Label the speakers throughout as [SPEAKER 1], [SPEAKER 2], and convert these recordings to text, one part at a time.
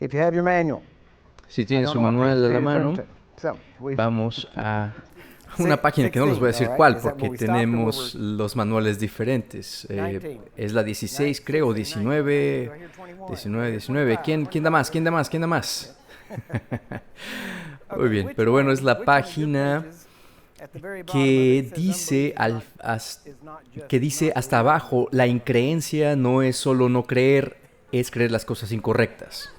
[SPEAKER 1] If you have your manual,
[SPEAKER 2] Si
[SPEAKER 1] I
[SPEAKER 2] tienen
[SPEAKER 1] don't
[SPEAKER 2] su
[SPEAKER 1] know what
[SPEAKER 2] manual
[SPEAKER 1] page
[SPEAKER 2] a la
[SPEAKER 1] to turn
[SPEAKER 2] mano,
[SPEAKER 1] to. So,
[SPEAKER 2] vamos a una página que no les voy a decir
[SPEAKER 1] 16,
[SPEAKER 2] cuál
[SPEAKER 1] all right? Is that
[SPEAKER 2] porque
[SPEAKER 1] where we stopped or
[SPEAKER 2] tenemos
[SPEAKER 1] where
[SPEAKER 2] los manuales diferentes.
[SPEAKER 1] 19.
[SPEAKER 2] Es la 16 creo, o 19, 19, 19. ¿Quién da más? ¿Quién da más? ¿Quién da más? Muy bien, pero bueno, es la página que dice, que dice hasta abajo, la increencia no es solo no creer, es creer las cosas incorrectas.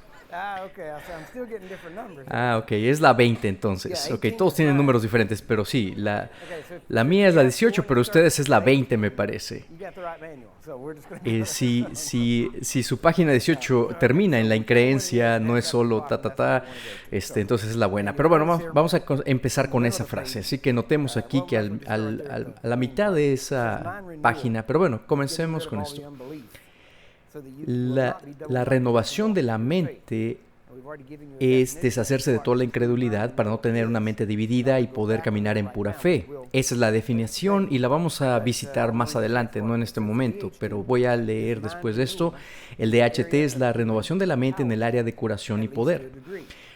[SPEAKER 2] Ok, es la 20 entonces. Ok, todos tienen números diferentes, pero sí, la mía es la 18, pero ustedes es la 20 me parece. Si su página 18 termina en la increencia, no es solo entonces es la buena. Pero bueno, vamos a empezar con esa frase. Así que notemos aquí que a la mitad de esa página, pero bueno, comencemos con esto. La renovación de la mente es deshacerse de toda la incredulidad para no tener una mente dividida y poder caminar en pura fe. Esa es la definición y la vamos a visitar más adelante, no en este momento, pero voy a leer después de esto. El DHT es la renovación de la mente en el área de curación y poder,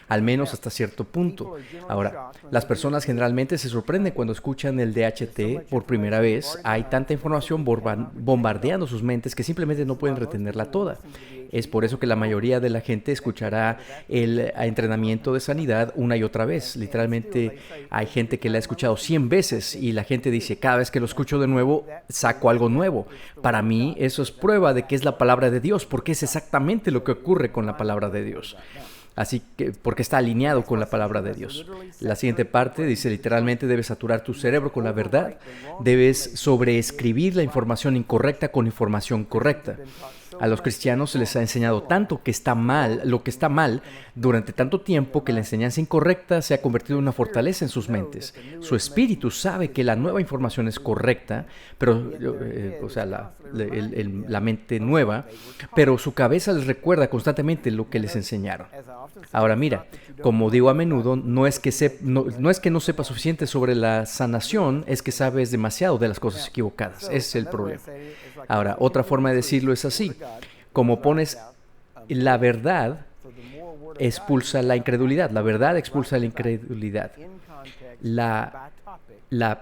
[SPEAKER 2] al menos hasta cierto punto. Ahora, las personas generalmente se sorprenden cuando escuchan el DHT por primera vez. Hay tanta información bombardeando sus mentes que simplemente no pueden retenerla toda. Es por eso que la mayoría de la gente escuchará el entrenamiento de sanidad una y otra vez. Literalmente hay gente que la ha escuchado 100 veces y la gente dice, cada vez que lo escucho de nuevo, saco algo nuevo. Para mí eso es prueba de que es la palabra de Dios, porque es exactamente lo que ocurre con la palabra de Dios. Así que, porque está alineado con la palabra de Dios. La siguiente parte dice, literalmente debes saturar tu cerebro con la verdad. Debes sobreescribir la información incorrecta con información correcta. A los cristianos se les ha enseñado tanto que está mal, lo que está mal, durante tanto tiempo que la enseñanza incorrecta se ha convertido en una fortaleza en sus mentes. Su espíritu sabe que la nueva información es correcta, pero, la mente nueva, pero su cabeza les recuerda constantemente lo que les enseñaron. Ahora mira, como digo a menudo, no es que no sepas suficiente sobre la sanación, es que sabes demasiado de las cosas equivocadas. Ese es el problema. Ahora, otra forma de decirlo es así. Como pones la verdad, expulsa la incredulidad. La verdad expulsa la incredulidad. La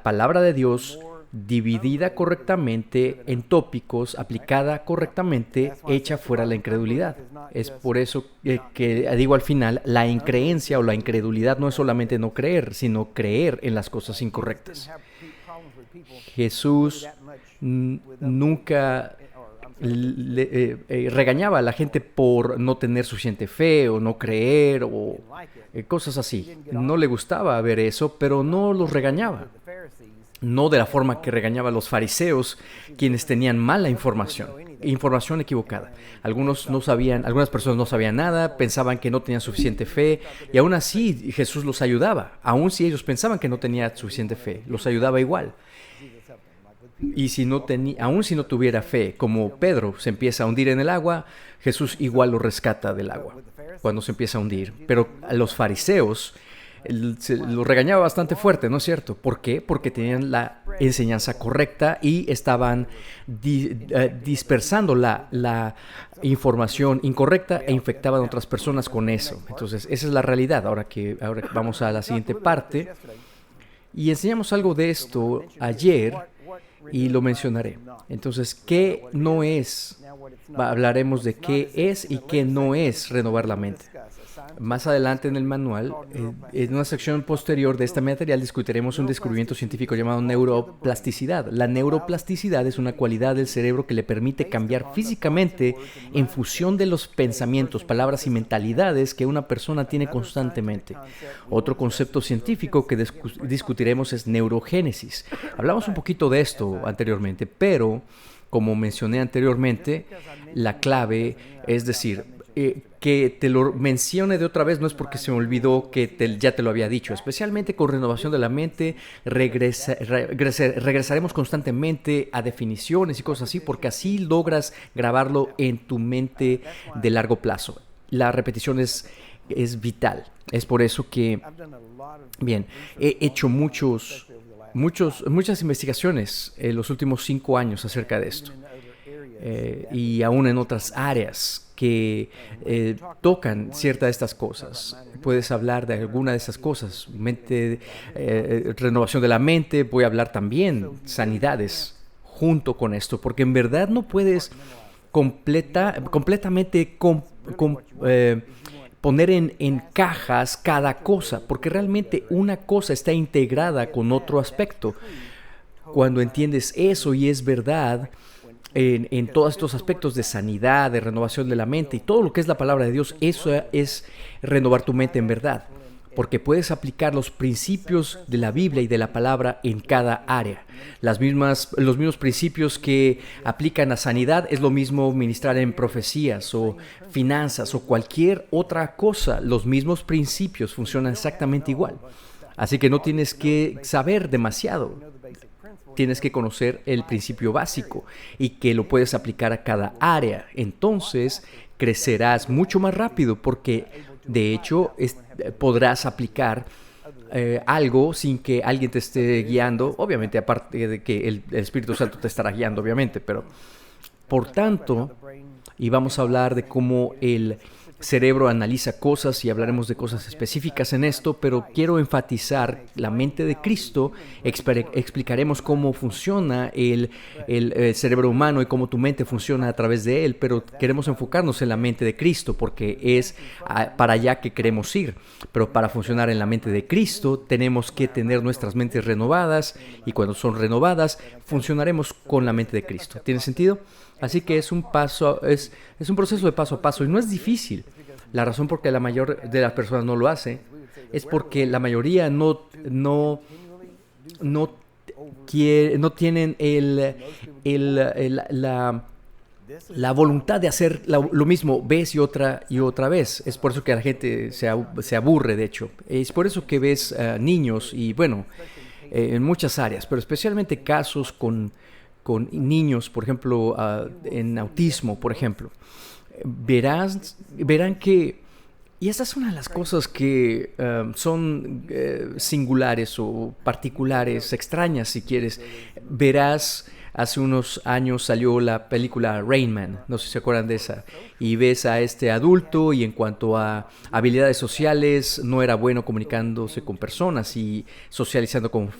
[SPEAKER 2] palabra de Dios, dividida correctamente en tópicos, aplicada correctamente, echa fuera la incredulidad. Es por eso que digo al final, la increencia o la incredulidad no es solamente no creer, sino creer en las cosas incorrectas. Jesús nunca regañaba a la gente por no tener suficiente fe o no creer o cosas así. No le gustaba ver eso, pero no los regañaba. No de la forma que regañaba a los fariseos, quienes tenían mala información equivocada. Algunas personas no sabían nada, pensaban que no tenían suficiente fe, y aún así Jesús los ayudaba. Aún si ellos pensaban que no tenían suficiente fe, los ayudaba igual. Y aún si no tuviera fe, como Pedro se empieza a hundir en el agua, Jesús igual lo rescata del agua cuando se empieza a hundir. Pero a los fariseos los regañaba bastante fuerte, ¿no es cierto? ¿Por qué? Porque tenían la enseñanza correcta y estaban dispersando la información incorrecta e infectaban a otras personas con eso. Entonces, esa es la realidad. Ahora vamos a la siguiente parte. Y enseñamos algo de esto ayer y lo mencionaré. Entonces, ¿qué no es? Hablaremos de qué es y qué no es renovar la mente. Más adelante en el manual, en una sección posterior de este material, discutiremos un descubrimiento científico llamado neuroplasticidad. La neuroplasticidad es una cualidad del cerebro que le permite cambiar físicamente en función de los pensamientos, palabras y mentalidades que una persona tiene constantemente. Otro concepto científico que discutiremos es neurogénesis. Hablamos un poquito de esto anteriormente, pero como mencioné anteriormente, la clave es decir, que te lo mencione de otra vez no es porque se me olvidó que ya te lo había dicho. Especialmente con renovación de la mente, regresaremos constantemente a definiciones y cosas así, porque así logras grabarlo en tu mente de largo plazo. La repetición es vital. Es por eso que, bien, he hecho muchas investigaciones en los últimos 5 años acerca de esto. Y aún en otras áreas que tocan ciertas de estas cosas. Puedes hablar de alguna de esas cosas. Renovación de la mente. Voy a hablar también sanidades junto con esto, porque en verdad no puedes completamente poner en cajas cada cosa, porque realmente una cosa está integrada con otro aspecto. Cuando entiendes eso y es verdad en todos estos aspectos de sanidad, de renovación de la mente y todo lo que es la palabra de Dios, eso es renovar tu mente en verdad, porque puedes aplicar los principios de la Biblia y de la palabra en cada área. Los mismos principios que aplican a sanidad es lo mismo ministrar en profecías o finanzas o cualquier otra cosa. Los mismos principios funcionan exactamente igual. Así que no tienes que saber demasiado. Tienes que conocer el principio básico y que lo puedes aplicar a cada área. Entonces crecerás mucho más rápido porque de hecho podrás aplicar algo sin que alguien te esté guiando, obviamente, aparte de que el Espíritu Santo te estará guiando, obviamente, pero por tanto, y vamos a hablar de cómo el cerebro analiza cosas y hablaremos de cosas específicas en esto, pero quiero enfatizar la mente de Cristo. Explicaremos cómo funciona el cerebro humano y cómo tu mente funciona a través de él, pero queremos enfocarnos en la mente de Cristo porque es para allá que queremos ir. Pero para funcionar en la mente de Cristo tenemos que tener nuestras mentes renovadas y cuando son renovadas funcionaremos con la mente de Cristo. ¿Tiene sentido? Así que es un proceso de paso a paso y no es difícil. La razón por que la mayor de las personas no lo hace es porque la mayoría no tienen la voluntad de hacer lo mismo vez y otra vez. Es por eso que la gente se aburre, de hecho. Es por eso que ves niños y bueno, en muchas áreas, pero especialmente casos con niños, por ejemplo, en autismo, por ejemplo. Verán que, y esta es una de las cosas que son singulares o particulares, extrañas si quieres. Verás, hace unos años salió la película Rain Man, no sé si se acuerdan de esa, y ves a este adulto y en cuanto a habilidades sociales no era bueno comunicándose con personas y socializando con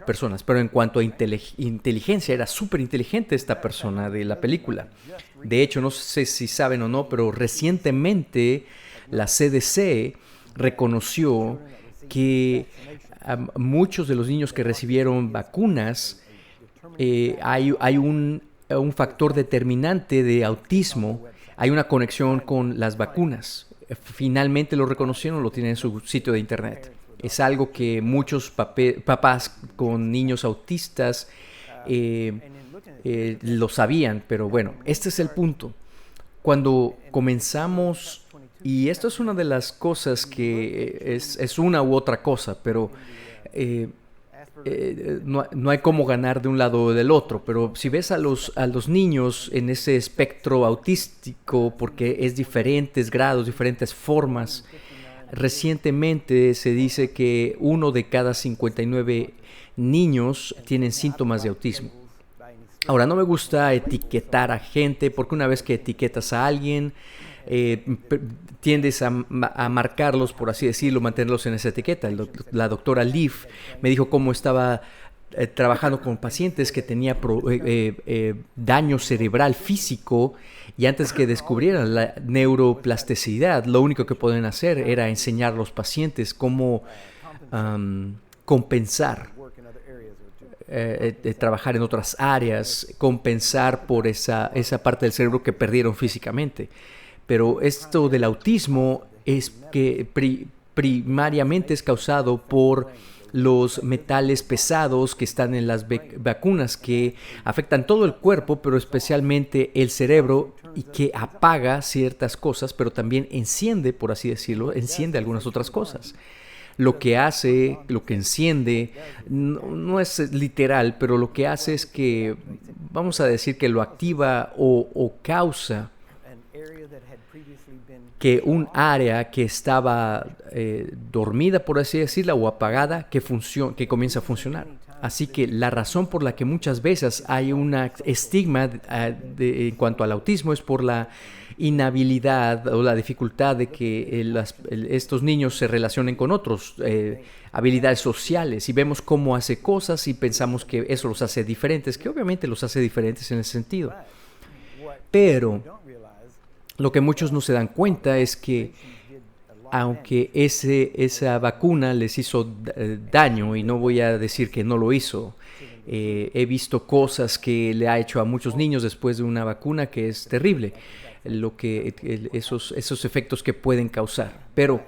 [SPEAKER 2] personas, pero en cuanto a inteligencia era súper inteligente esta persona de la película. De hecho, no sé si saben o no, pero recientemente la CDC reconoció que muchos de los niños que recibieron vacunas hay un factor determinante de autismo, hay una conexión con las vacunas. Finalmente lo reconocieron, lo tienen en su sitio de internet. Es algo que muchos papás con niños autistas lo sabían, pero bueno, este es el punto. Cuando comenzamos, y esto es una de las cosas que es una u otra cosa, pero no hay cómo ganar de un lado o del otro, pero si ves a los niños en ese espectro autístico, porque es diferentes grados, diferentes formas, recientemente se dice que 1 de cada 59 niños tienen síntomas de autismo. Ahora, no me gusta etiquetar a gente, porque una vez que etiquetas a alguien, tiendes a marcarlos, por así decirlo, mantenerlos en esa etiqueta. La doctora Leaf me dijo cómo estaba trabajando con pacientes que tenían daño cerebral físico y antes que descubrieran la neuroplasticidad, lo único que podían hacer era enseñar a los pacientes cómo compensar, trabajar en otras áreas, compensar por esa parte del cerebro que perdieron físicamente. Pero esto del autismo es que primariamente es causado por los metales pesados que están en las vacunas que afectan todo el cuerpo, pero especialmente el cerebro y que apaga ciertas cosas, pero también enciende, por así decirlo, enciende algunas otras cosas. Lo que enciende, no es literal, pero lo que hace es que, vamos a decir que lo activa o causa que un área que estaba dormida, por así decirlo, o apagada, que comienza a funcionar. Así que la razón por la que muchas veces hay un estigma en cuanto al autismo es por la inhabilidad o la dificultad de que estos niños se relacionen con otros, habilidades sociales, y vemos cómo hace cosas y pensamos que eso los hace diferentes, que obviamente los hace diferentes en ese sentido. Pero lo que muchos no se dan cuenta es que aunque esa vacuna les hizo daño, y no voy a decir que no lo hizo, he visto cosas que le ha hecho a muchos niños después de una vacuna que es terrible, esos efectos que pueden causar. Pero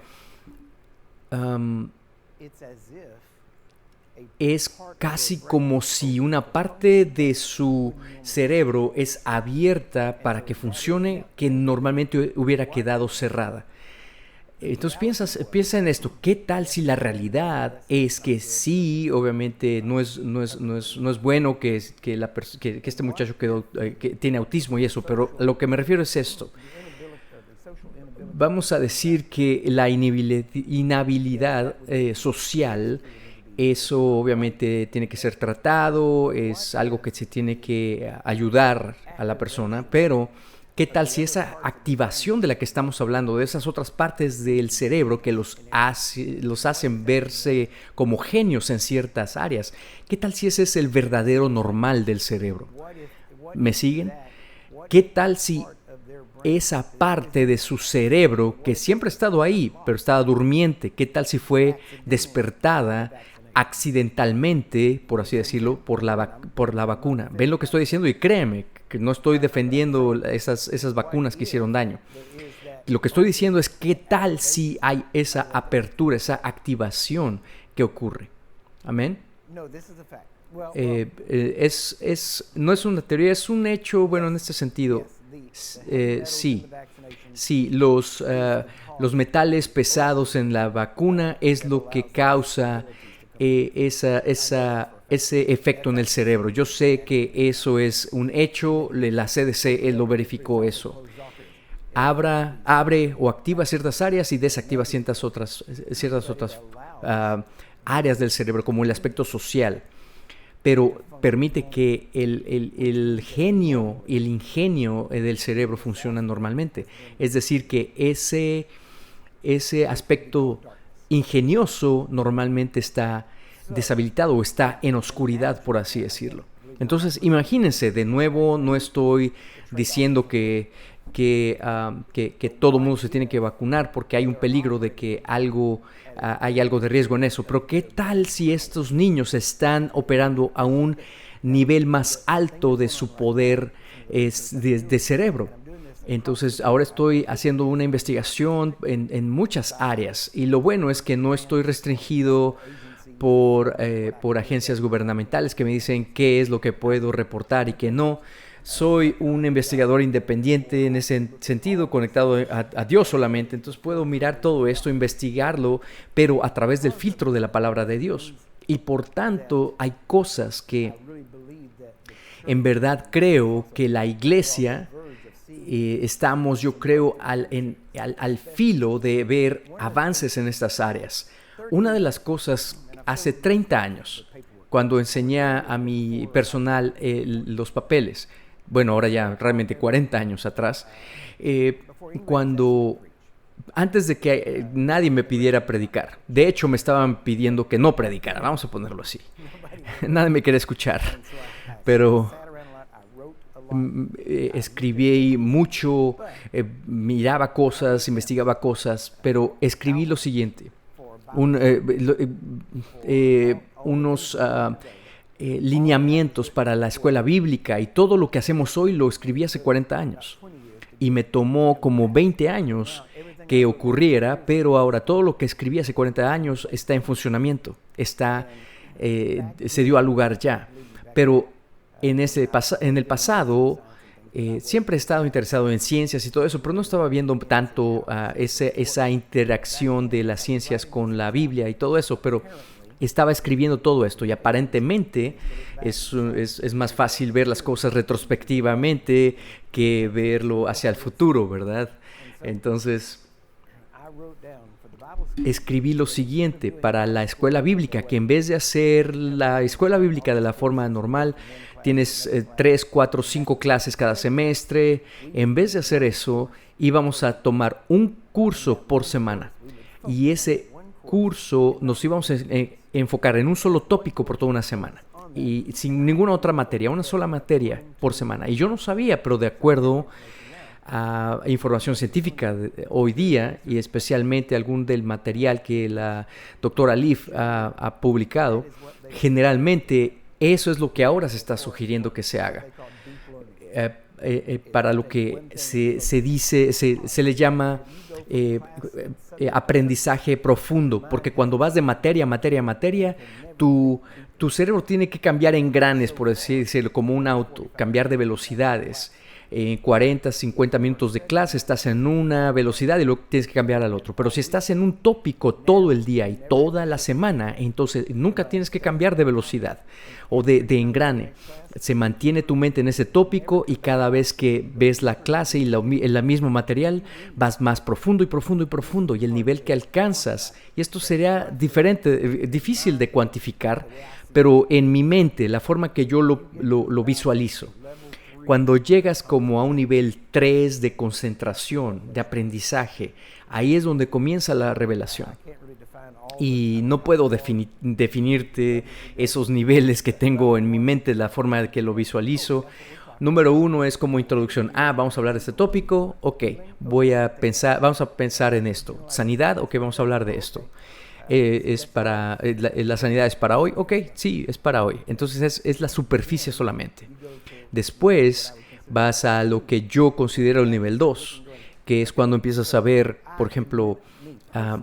[SPEAKER 2] es casi como si una parte de su cerebro es abierta para que funcione, que normalmente hubiera quedado cerrada. Entonces piensa en esto. ¿Qué tal si la realidad es que sí, obviamente no es bueno que este muchacho que tiene autismo y eso, pero a lo que me refiero es esto? Vamos a decir que la inhabilidad social, eso obviamente tiene que ser tratado, es algo que se tiene que ayudar a la persona, pero ¿qué tal si esa activación de la que estamos hablando, de esas otras partes del cerebro que los hacen verse como genios en ciertas áreas, qué tal si ese es el verdadero normal del cerebro? ¿Me siguen? ¿Qué tal si esa parte de su cerebro que siempre ha estado ahí, pero estaba durmiente, qué tal si fue despertada accidentalmente, por así decirlo, por la vacuna? ¿Ven lo que estoy diciendo? Y créeme que no estoy defendiendo esas vacunas que hicieron daño. Lo que estoy diciendo es qué tal si hay esa apertura, esa activación que ocurre. Amén. No es una teoría, es un hecho, bueno, en este sentido. Sí, los metales pesados en la vacuna es lo que causa ese efecto en el cerebro. Yo sé que eso es un hecho, la CDC lo verificó eso. Abre o activa ciertas áreas y desactiva ciertas otras áreas del cerebro, como el aspecto social. Pero permite que el genio y el ingenio del cerebro funcionen normalmente. Es decir, que ese aspecto ingenioso normalmente está deshabilitado o está en oscuridad, por así decirlo. Entonces, imagínense, de nuevo, no estoy diciendo que todo mundo se tiene que vacunar porque hay un peligro de que hay algo de riesgo en eso. Pero ¿qué tal si estos niños están operando a un nivel más alto de su poder de cerebro? Entonces, ahora estoy haciendo una investigación en muchas áreas, y lo bueno es que no estoy restringido por agencias gubernamentales que me dicen qué es lo que puedo reportar y qué no. Soy un investigador independiente en ese sentido, conectado a Dios solamente. Entonces puedo mirar todo esto, investigarlo, pero a través del filtro de la palabra de Dios. Y por tanto, hay cosas que en verdad creo que la iglesia estamos, yo creo, al filo de ver avances en estas áreas. Una de las cosas, hace 30 años, cuando enseñé a mi personal los papeles, bueno, ahora ya realmente 40 años atrás, antes de que nadie me pidiera predicar, de hecho me estaban pidiendo que no predicara, vamos a ponerlo así. Nadie me quería escuchar, pero escribí mucho, miraba cosas, investigaba cosas, pero escribí lo siguiente. Unos lineamientos para la escuela bíblica, y todo lo que hacemos hoy lo escribí hace 40 años. Y me tomó como 20 años que ocurriera, pero ahora todo lo que escribí hace 40 años está en funcionamiento, se dio a lugar ya. Pero en el pasado siempre he estado interesado en ciencias y todo eso, pero no estaba viendo tanto esa interacción de las ciencias con la Biblia y todo eso, pero estaba escribiendo todo esto, y aparentemente es más fácil ver las cosas retrospectivamente que verlo hacia el futuro, ¿verdad? Entonces, escribí lo siguiente para la escuela bíblica, que en vez de hacer la escuela bíblica de la forma normal, tienes 3, 4, 5 clases cada semestre. En vez de hacer eso, íbamos a tomar un curso por semana. Y ese curso nos íbamos a enfocar en un solo tópico por toda una semana. Y sin ninguna otra materia, una sola materia por semana. Y yo no sabía, pero de acuerdo a información científica hoy día, y especialmente algún del material que la doctora Leaf ha publicado, generalmente eso es lo que ahora se está sugiriendo que se haga. Para lo que se dice, se le llama aprendizaje profundo, porque cuando vas de materia a materia a materia, tu cerebro tiene que cambiar engranes, por así decirlo, como un auto, cambiar de velocidades. En 40, 50 minutos de clase estás en una velocidad y luego tienes que cambiar al otro. Pero si estás en un tópico todo el día y toda la semana, entonces nunca tienes que cambiar de velocidad o de engrane. Se mantiene tu mente en ese tópico y cada vez que ves la clase y el mismo material, vas más profundo y profundo y profundo. Y el nivel que alcanzas, y esto sería difícil de cuantificar, pero en mi mente, la forma que yo lo visualizo, cuando llegas como a un nivel 3 de concentración, de aprendizaje, ahí es donde comienza la revelación. Y no puedo definirte esos niveles que tengo en mi mente, la forma de que lo visualizo. Número 1 es como introducción. Vamos a hablar de este tópico. Ok, vamos a pensar en esto. Sanidad, ok, vamos a hablar de esto. La sanidad es para hoy. Ok, sí, es para hoy. Entonces es la superficie solamente. Después vas a lo que yo considero el nivel 2, que es cuando empiezas a ver, por ejemplo,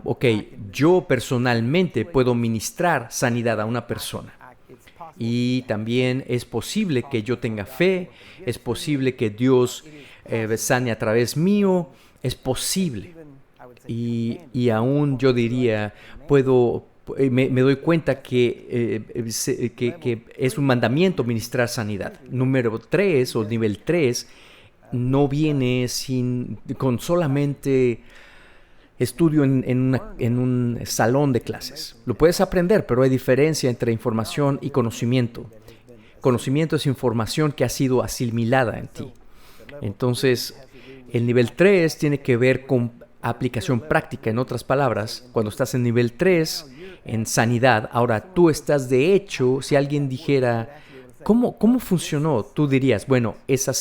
[SPEAKER 2] ok, yo personalmente puedo ministrar sanidad a una persona. Y también es posible que yo tenga fe, es posible que Dios sane a través mío, es posible. Y aún yo diría, me doy cuenta que es un mandamiento ministrar sanidad. Número 3 o nivel 3 no viene con solamente estudio en un salón de clases. Lo puedes aprender, pero hay diferencia entre información y conocimiento. Conocimiento es información que ha sido asimilada en ti. Entonces, el nivel 3 tiene que ver con aplicación práctica. En otras palabras, cuando estás en nivel 3, en sanidad, ahora tú estás de hecho, si alguien dijera, ¿cómo funcionó? Tú dirías, bueno, estas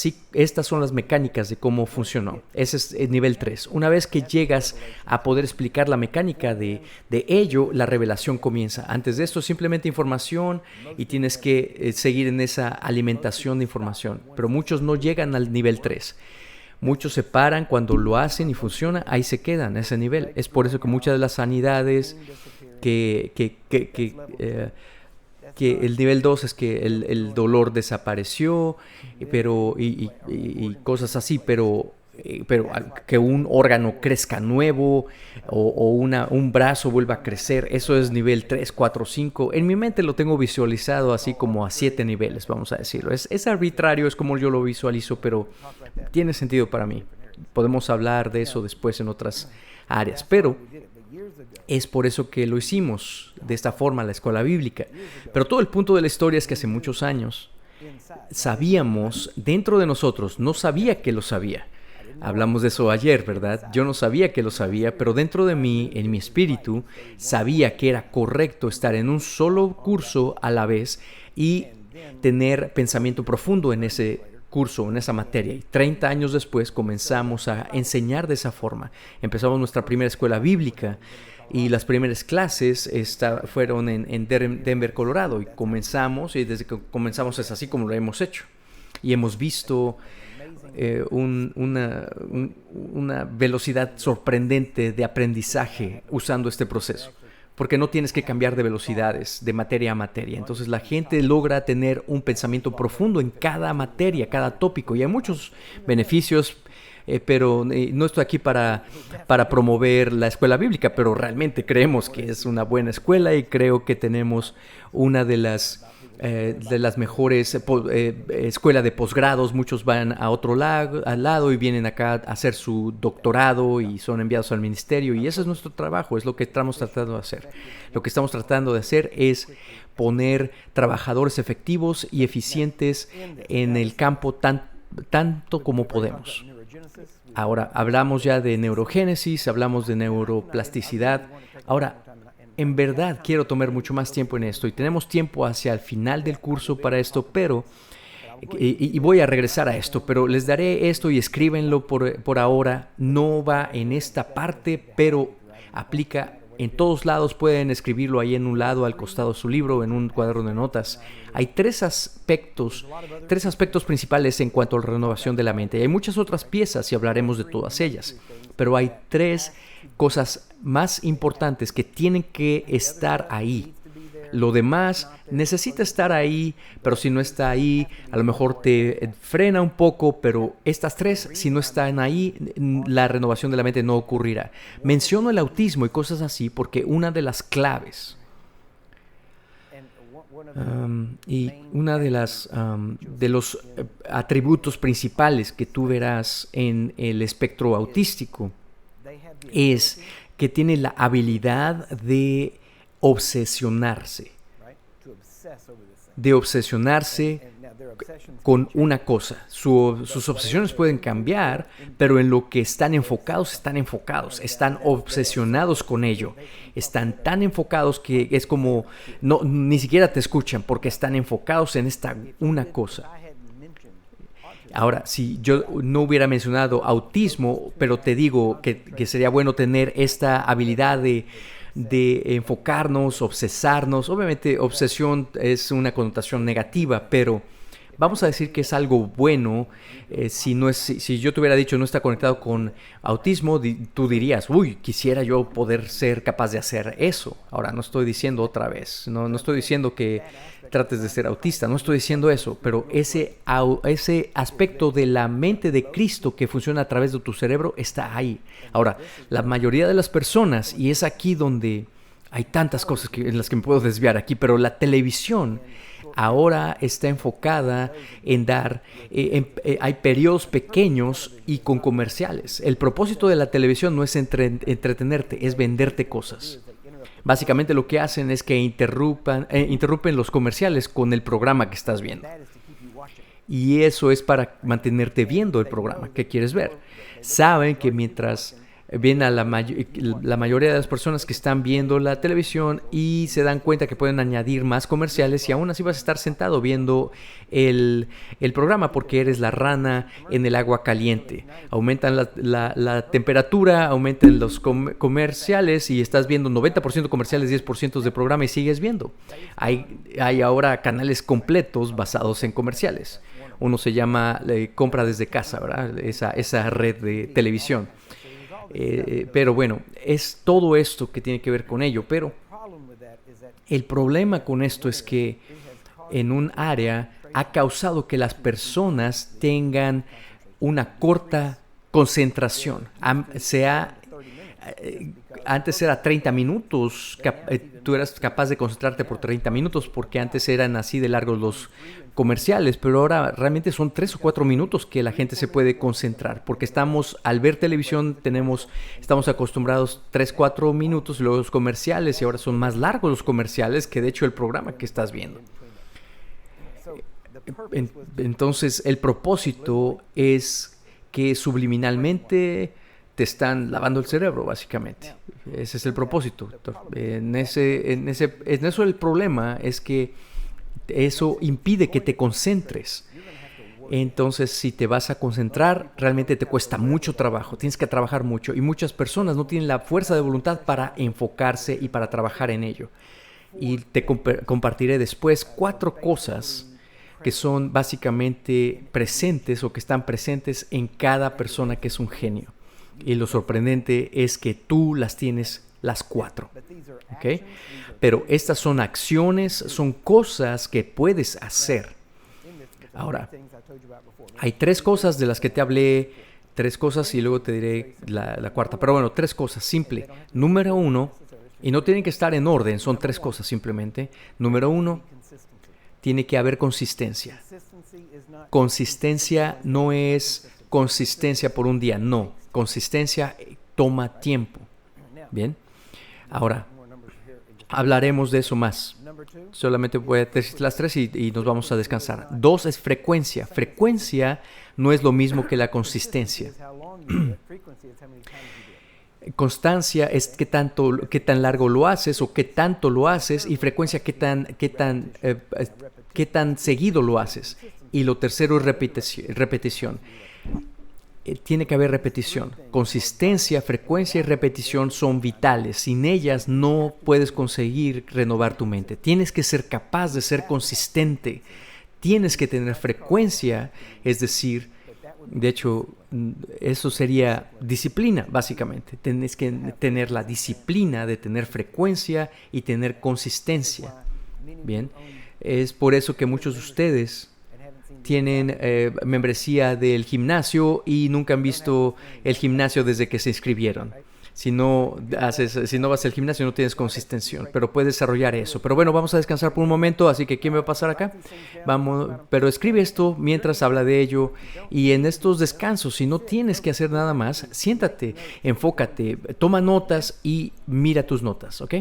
[SPEAKER 2] son las mecánicas de cómo funcionó. Ese es el nivel 3. Una vez que llegas a poder explicar la mecánica de ello, la revelación comienza. Antes de esto, simplemente información y tienes que seguir en esa alimentación de información. Pero muchos no llegan al nivel 3. Muchos se paran cuando lo hacen y funciona, ahí se quedan a ese nivel. Es por eso que muchas de las sanidades que el nivel 2 es que el dolor desapareció, y cosas así, pero que un órgano crezca nuevo o un brazo vuelva a crecer, eso es nivel 3, 4, 5. En mi mente lo tengo visualizado así como a 7 niveles, vamos a decirlo. Es arbitrario, es como yo lo visualizo, pero tiene sentido para mí. Podemos hablar de eso después en otras áreas, pero es por eso que lo hicimos de esta forma, la escuela bíblica. Pero todo el punto de la historia es que hace muchos años sabíamos dentro de nosotros, no sabía que lo sabía. Hablamos de eso ayer, ¿verdad? Yo no sabía que lo sabía, pero dentro de mí, en mi espíritu, sabía que era correcto estar en un solo curso a la vez y tener pensamiento profundo en ese curso, en esa materia. Y 30 años después comenzamos a enseñar de esa forma. Empezamos nuestra primera escuela bíblica y las primeras clases fueron en Denver, Colorado. Y desde que comenzamos es así como lo hemos hecho. Y hemos visto una velocidad sorprendente de aprendizaje usando este proceso. Porque no tienes que cambiar de velocidades, de materia a materia. Entonces la gente logra tener un pensamiento profundo en cada materia, cada tópico. Y hay muchos beneficios, pero no estoy aquí para promover la escuela bíblica, pero realmente creemos que es una buena escuela y creo que tenemos una de las de las mejores escuelas de posgrados. Muchos van a otro al lado y vienen acá a hacer su doctorado y son enviados al ministerio, y ese es nuestro trabajo, es lo que estamos tratando de hacer. Lo que estamos tratando de hacer es poner trabajadores efectivos y eficientes en el campo tanto como podemos. Ahora, hablamos ya de neurogénesis, hablamos de neuroplasticidad. Ahora, en verdad quiero tomar mucho más tiempo en esto, y tenemos tiempo hacia el final del curso para esto, pero y voy a regresar a esto, pero les daré esto y escríbenlo por ahora. No va en esta parte, pero aplica en todos lados. Pueden escribirlo ahí en un lado, al costado de su libro, en un cuaderno de notas. Hay tres aspectos principales en cuanto a la renovación de la mente. Y hay muchas otras piezas y hablaremos de todas ellas, pero hay tres cosas más importantes que tienen que estar ahí. Lo demás necesita estar ahí, pero si no está ahí, a lo mejor te frena un poco, pero estas tres, si no están ahí, la renovación de la mente no ocurrirá. Menciono el autismo y cosas así porque una de las claves y una de los atributos principales que tú verás en el espectro autístico es que tiene la habilidad de obsesionarse con una cosa. Sus obsesiones pueden cambiar, pero en lo que están están obsesionados con ello. Están tan enfocados que es como ni siquiera te escuchan porque están enfocados en una cosa. Ahora, si yo no hubiera mencionado autismo, pero te digo que sería bueno tener esta habilidad de enfocarnos, obsesarnos. Obviamente, obsesión es una connotación negativa, pero vamos a decir que es algo bueno. Si yo te hubiera dicho no está conectado con autismo, tú dirías, uy, quisiera yo poder ser capaz de hacer eso. Ahora, no estoy diciendo otra vez, no estoy diciendo que trates de ser autista, no estoy diciendo eso, pero ese aspecto de la mente de Cristo que funciona a través de tu cerebro está ahí. Ahora, la mayoría de las personas, y es aquí donde hay tantas cosas en las que me puedo desviar aquí, pero la televisión ahora está enfocada en dar, hay periodos pequeños y con comerciales. El propósito de la televisión no es entretenerte, es venderte cosas. Básicamente lo que hacen es que interrumpen los comerciales con el programa que estás viendo. Y eso es para mantenerte viendo el programa que quieres ver. Saben que mientras ven a la mayoría de las personas que están viendo la televisión y se dan cuenta que pueden añadir más comerciales, y aún así vas a estar sentado viendo el programa porque eres la rana en el agua caliente. Aumentan la temperatura, aumentan los comerciales y estás viendo 90% comerciales, 10% de programa y sigues viendo. Hay ahora canales completos basados en comerciales. Uno se llama compra desde casa, ¿verdad? Esa red de televisión. Pero bueno, es todo esto que tiene que ver con ello. Pero el problema con esto es que en un área ha causado que las personas tengan una corta concentración. Antes era 30 minutos, tú eras capaz de concentrarte por 30 minutos porque antes eran así de largos los comerciales, pero ahora realmente son 3 o 4 minutos que la gente se puede concentrar, porque al ver televisión estamos acostumbrados 3, 4 minutos, y luego los comerciales, y ahora son más largos los comerciales que de hecho el programa que estás viendo. Entonces el propósito es que subliminalmente te están lavando el cerebro, básicamente. Ese es el propósito. En eso el problema es que eso impide que te concentres. Entonces, si te vas a concentrar, realmente te cuesta mucho trabajo. Tienes que trabajar mucho. Y muchas personas no tienen la fuerza de voluntad para enfocarse y para trabajar en ello. Y te compartiré después 4 cosas que son básicamente presentes o que están presentes en cada persona que es un genio. Y lo sorprendente es que tú las tienes las 4. ¿Okay? Pero estas son acciones, son cosas que puedes hacer. Ahora, hay 3 cosas de las que te hablé, 3 cosas y luego te diré la cuarta. Pero bueno, 3 cosas, simple. Número 1, y no tienen que estar en orden, son 3 cosas simplemente. Número 1, Tiene que haber consistencia. Consistencia no es consistencia por un día, no. Consistencia toma tiempo. Bien. Ahora, hablaremos de eso más. Solamente voy a decir las 3 y nos vamos a descansar. 2 es frecuencia. Frecuencia no es lo mismo que la consistencia. Constancia es qué tan largo lo haces o qué tanto lo haces, y frecuencia qué tan seguido lo haces. Y lo tercero es repetición. Tiene que haber repetición. Consistencia, frecuencia y repetición son vitales. Sin ellas no puedes conseguir renovar tu mente. Tienes que ser capaz de ser consistente. Tienes que tener frecuencia, es decir, de hecho, eso sería disciplina, básicamente. Tienes que tener la disciplina de tener frecuencia y tener consistencia. Bien, es por eso que muchos de ustedes tienen membresía del gimnasio y nunca han visto el gimnasio desde que se inscribieron. Si no vas al gimnasio no tienes consistencia, pero puedes desarrollar eso. Pero bueno, vamos a descansar por un momento, así que ¿quién me va a pasar acá? Pero escribe esto mientras habla de ello, y en estos descansos, si no tienes que hacer nada más, siéntate, enfócate, toma notas y mira tus notas, ¿ok?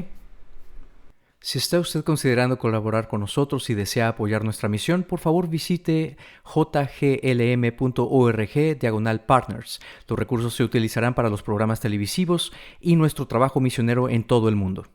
[SPEAKER 2] Si está usted considerando colaborar con nosotros y desea apoyar nuestra misión, por favor visite jglm.org/partners. Los recursos se utilizarán para los programas televisivos y nuestro trabajo misionero en todo el mundo.